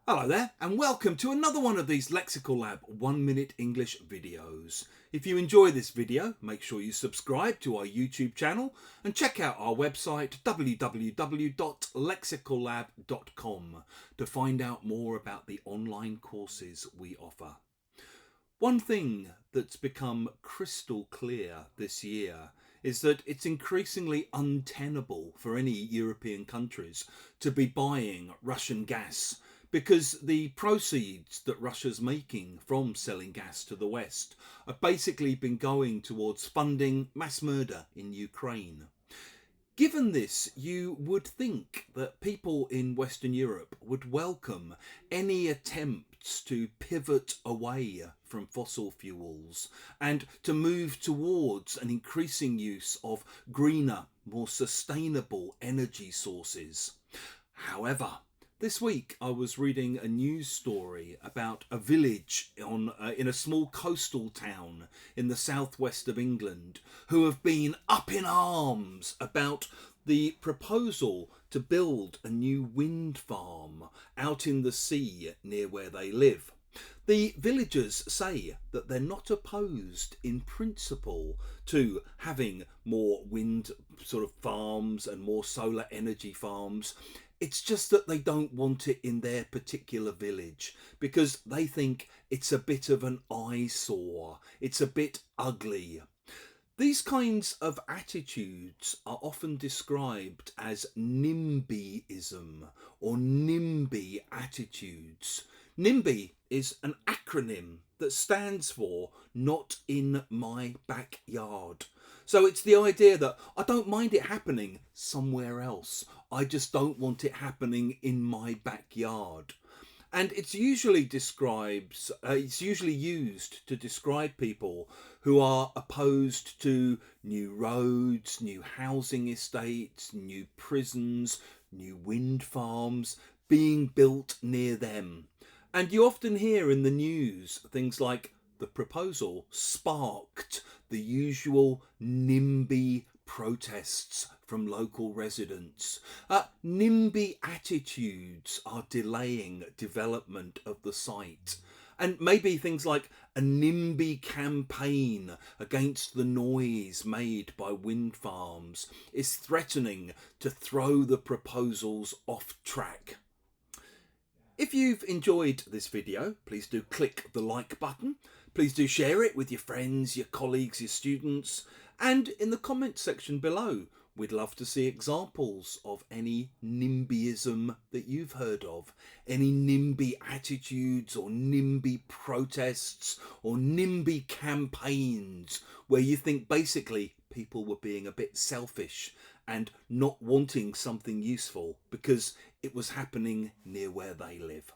Hello there, and welcome to another one of these Lexical Lab 1 Minute English videos. If you enjoy this video, make sure you subscribe to our YouTube channel and check out our website www.lexicallab.com to find out more about the online courses we offer. One thing that's become crystal clear this year is that it's increasingly untenable for any European countries to be buying Russian gas because the proceeds that Russia's making from selling gas to the West have basically been going towards funding mass murder in Ukraine. Given this, you would think that people in Western Europe would welcome any attempts to pivot away from fossil fuels and to move towards an increasing use of greener, more sustainable energy sources. However, this week I was reading a news story about a village in a small coastal town in the southwest of England who have been up in arms about the proposal to build a new wind farm out in the sea near where they live. The villagers say that they're not opposed in principle to having more wind sort of farms and more solar energy farms. It's just that they don't want it in their particular village because they think it's a bit of an eyesore. It's a bit ugly. These kinds of attitudes are often described as NIMBYism or NIMBY attitudes. NIMBY is an acronym that stands for Not in My Backyard. So it's the idea that I don't mind it happening somewhere else. I just don't want it happening in my backyard. And it's usually used to describe people who are opposed to new roads, new housing estates, new prisons, new wind farms being built near them. And you often hear in the news things like the proposal sparked the usual NIMBY protests from local residents. NIMBY attitudes are delaying development of the site. And maybe things like a NIMBY campaign against the noise made by wind farms is threatening to throw the proposals off track. If you've enjoyed this video, please do click the like button. Please do share it with your friends, your colleagues, your students. And in the comments section below, we'd love to see examples of any NIMBYism that you've heard of. Any NIMBY attitudes or NIMBY protests or NIMBY campaigns where you think basically people were being a bit selfish and not wanting something useful because it was happening near where they live.